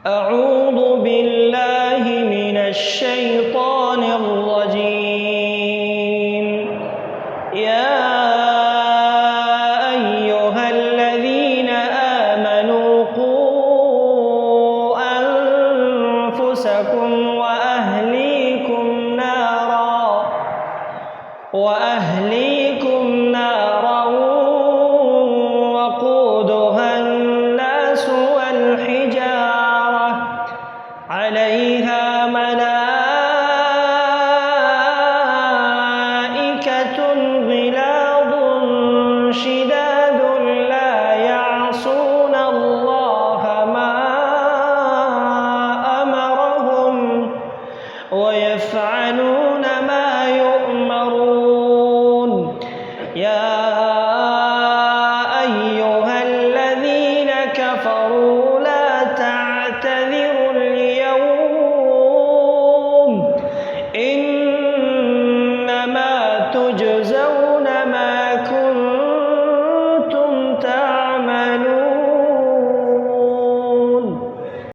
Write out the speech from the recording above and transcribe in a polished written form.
أعوذ بالله من الشيطان الرجيم. يا أيها الذين آمنوا قوا أنفسكم وأهليكم نارا وقودها الناس والحجارة عليها ملائكة غلاظ شداد لا يعصون الله ما أمرهم ويفعلون ما يؤمرون. يا أيها الذين كفروا لا تعتذروا اليوم إنما تجزون